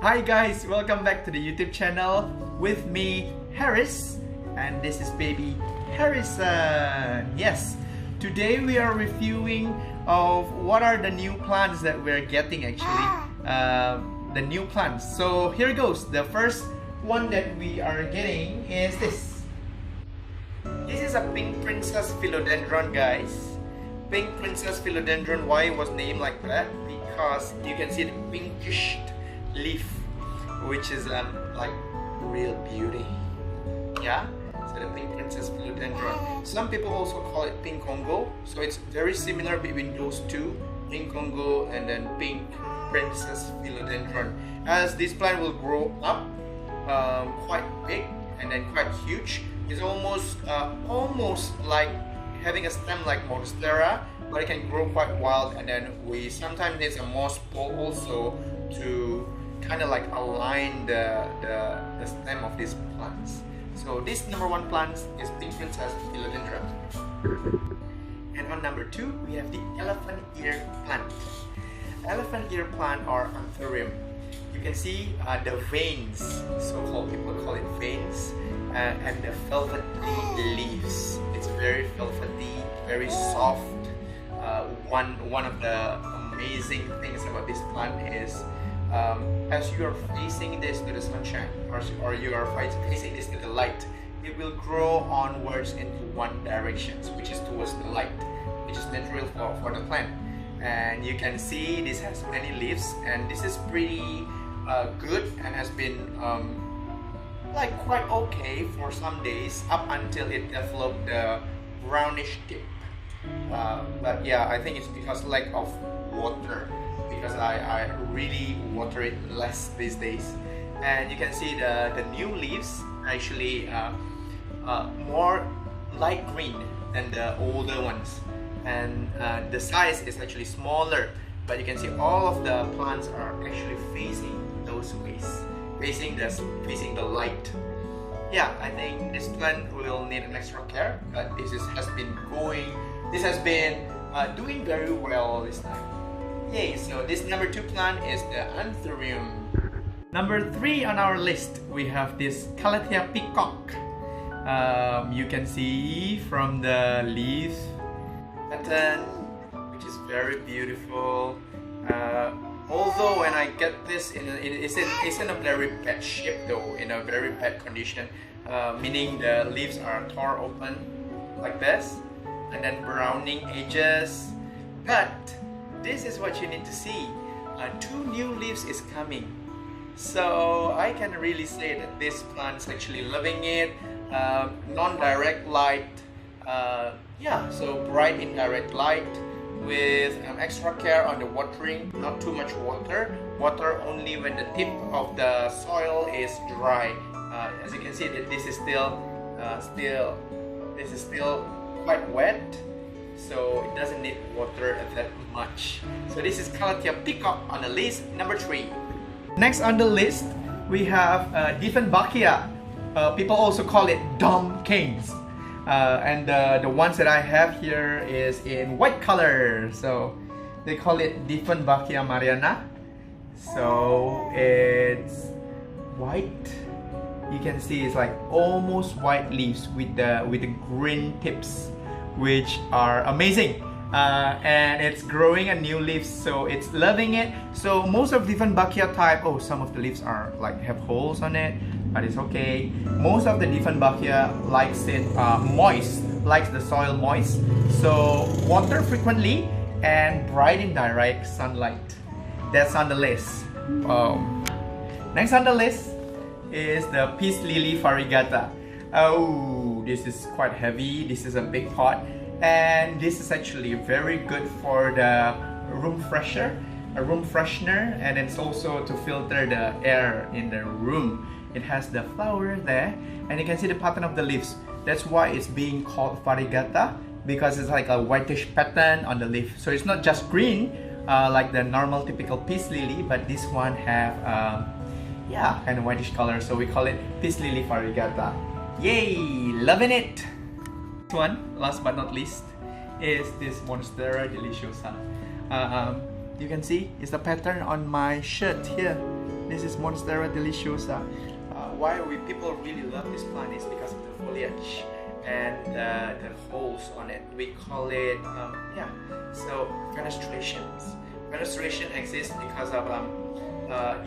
Hi guys, welcome back to the YouTube channel with me, Harris, and this is baby Harrison. Yes, today we are reviewing of what are the new plants that we're getting actually. The new plants. So here goes. The first one that we are getting is this. This is a Pink Princess Philodendron, guys. Pink Princess Philodendron, why it was named like that? Because you can see the pinkish leaf, which is like real beauty. Yeah, so the Pink Princess Philodendron. Some people also call it Pink Congo, so it's very similar between those two, Pink Congo and then Pink Princess Philodendron. As this plant will grow up quite big and then quite huge, it's almost like having a stem like Monstera, but it can grow quite wild, and then we sometimes need a moss pole also to kind of like align the stem of these plants. So this number one plant is Pink Princess Philodendron. And on number two, we have the elephant ear plant. Elephant ear plant or Anthurium. You can see the veins, so-called people call it veins, and the velvety leaves. It's very velvety, very soft. One of the amazing things about this plant is as you are facing this to the sunshine, or you are facing this to the light, it will grow onwards into one direction, which is towards the light, which is natural for the plant. And you can see this has many leaves, and this is pretty good and has been like quite okay for some days up until it developed the brownish tip. But yeah, I think it's because lack of water, because I really water it less these days. And you can see the new leaves actually more light green than the older ones, and the size is actually smaller, but you can see all of the plants are actually facing those ways, facing the light. Yeah, I think this plant will need an extra care, but this has been doing very well this time. Yay! So this number two plant is the Anthurium. Number three on our list, we have this Calathea Peacock. You can see from the leaf pattern, which is very beautiful. Although when I get this, it's in a very bad shape though, in a very bad condition, meaning the leaves are torn open like this, and then browning edges. But this is what you need to see. Two new leaves is coming, so I can really say that this plant is actually loving it. Non-direct light, yeah, so bright indirect light with extra care on the watering. Not too much water only when the tip of the soil is dry. As you can see, that this is still quite wet, so it doesn't need water that much. So this is Calathea Peacock on the list, number three. Next on the list, we have Diffenbachia. People also call it Dom Kings. And the ones that I have here is in white color, so they call it Diffenbachia Mariana. So it's white. You can see it's like almost white leaves with the green tips, which are amazing. And it's growing a new leaves, so it's loving it. So most of Diffenbachia type, some of the leaves are like have holes on it, but it's okay. Most of the Diffenbachia likes it moist, likes the soil moist. So water frequently and bright indirect sunlight. That's on the list. Next on the list is the Peace Lily variegata. Oh, this is quite heavy. This is a big pot, and this is actually very good for the room freshener, and it's also to filter the air in the room. It has the flower there, and you can see the pattern of the leaves. That's why it's being called variegata, because it's like a whitish pattern on the leaf. So it's not just green like the normal typical peace lily, but this one have yeah, kind of whitish color, so we call it Peace Lily variegata. Yay! Loving it! This one, last but not least, is this Monstera deliciosa. You can see it's the pattern on my shirt here. This is Monstera deliciosa. Why people really love this plant is because of the foliage and the holes on it. We call it so fenestrations. Fenestration exists because of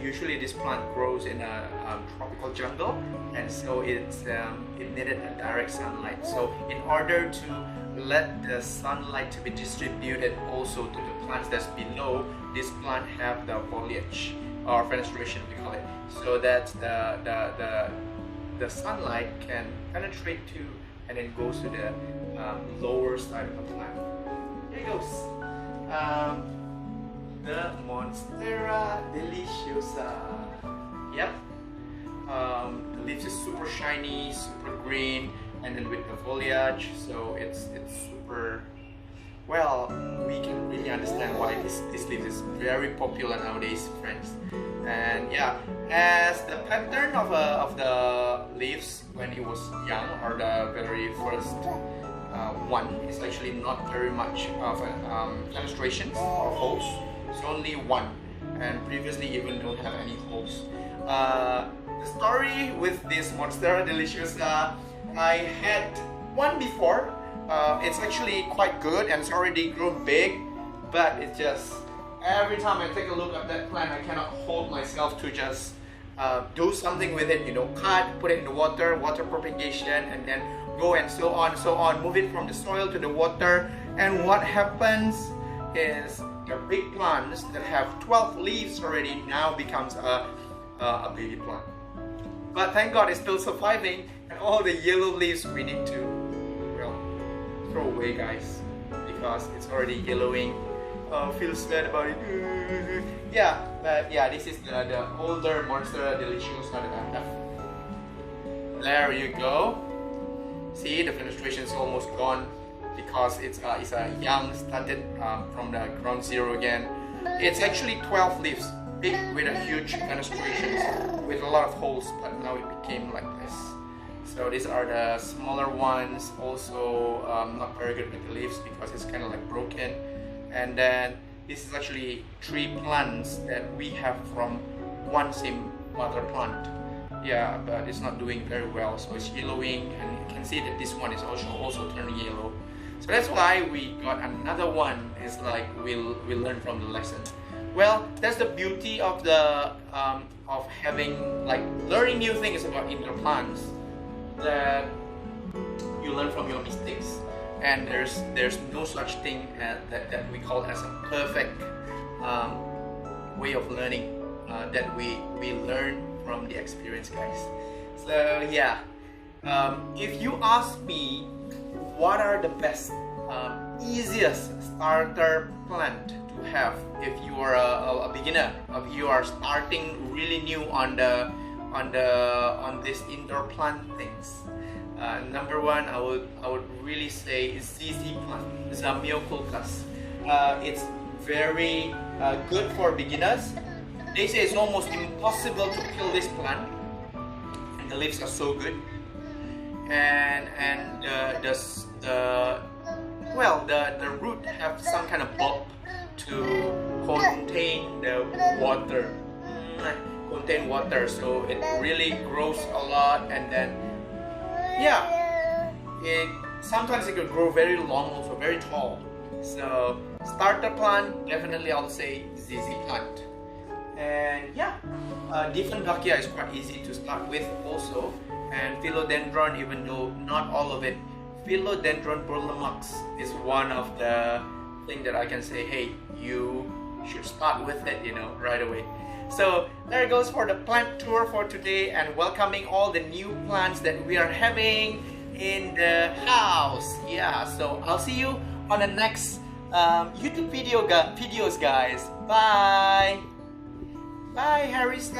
usually this plant grows in a tropical jungle, and so it needed a direct sunlight. So in order to let the sunlight to be distributed also to the plants that's below, this plant have the foliage or fenestration we call it, so that the sunlight can penetrate to and then goes to the lower side of the plant. Here it goes. The Monstera deliciosa. Yep. The leaves is super shiny, super green, and then with the foliage, so it's super. Well, we can really understand why this leaf is very popular nowadays, friends. And yeah, as the pattern of the leaves when it was young, or the very first one, is actually not very much of fenestrations or holes. It's only one, and previously even don't have any holes. The story with this Monstera deliciosa, I had one before. It's actually quite good and it's already grown big, but it's just every time I take a look at that plant, I cannot hold myself to just do something with it, you know, cut, put it in the water propagation, and then go and so on, move it from the soil to the water. And what happens is the big plants that have 12 leaves already now becomes a baby plant. But thank God it's still surviving, and all the yellow leaves we need to, well, throw away, guys, because it's already yellowing. Oh, feel sad about it. Yeah, but yeah, this is the older Monstera deliciosa that I have. There you go. See, the fenestration is almost gone because it's a young, started from the ground zero again. It's actually 12 leaves, big with a huge fenestration with a lot of holes, but now it became like this. So these are the smaller ones, also not very good with the leaves because it's kind of like broken. And then this is actually 3 plants that we have from one same mother plant. Yeah, but it's not doing very well, so it's yellowing, and you can see that this one is also turning yellow. So that's why we got another one. It's like we'll learn from the lesson. Well, that's the beauty of the of having, like, learning new things about indoor plants, that you learn from your mistakes. And there's no such thing that we call as a perfect way of learning, that we learn from the experience, guys. So yeah, if you ask me what are the best easiest starter plant to have if you are a beginner, if you are starting really new on this indoor plant things, number one, I would really say is ZZ plant, Zamioculcas. It's very good for beginners. They say it's almost impossible to kill this plant, and the leaves are so good. And the root have some kind of bulb to contain the water. So it really grows a lot, and then yeah, sometimes it could grow very long, also very tall. So starter plant, definitely I'll say ZZ plant. And yeah, Diffenbachia is quite easy to start with also, and Philodendron, even though not all of it, Philodendron Burlamux is one of the things that I can say, hey, you should start with it, you know, right away. So there it goes for the plant tour for today, and welcoming all the new plants that we are having in the house. Yeah, so I'll see you on the next YouTube videos, guys. Bye. Bye, Harrison.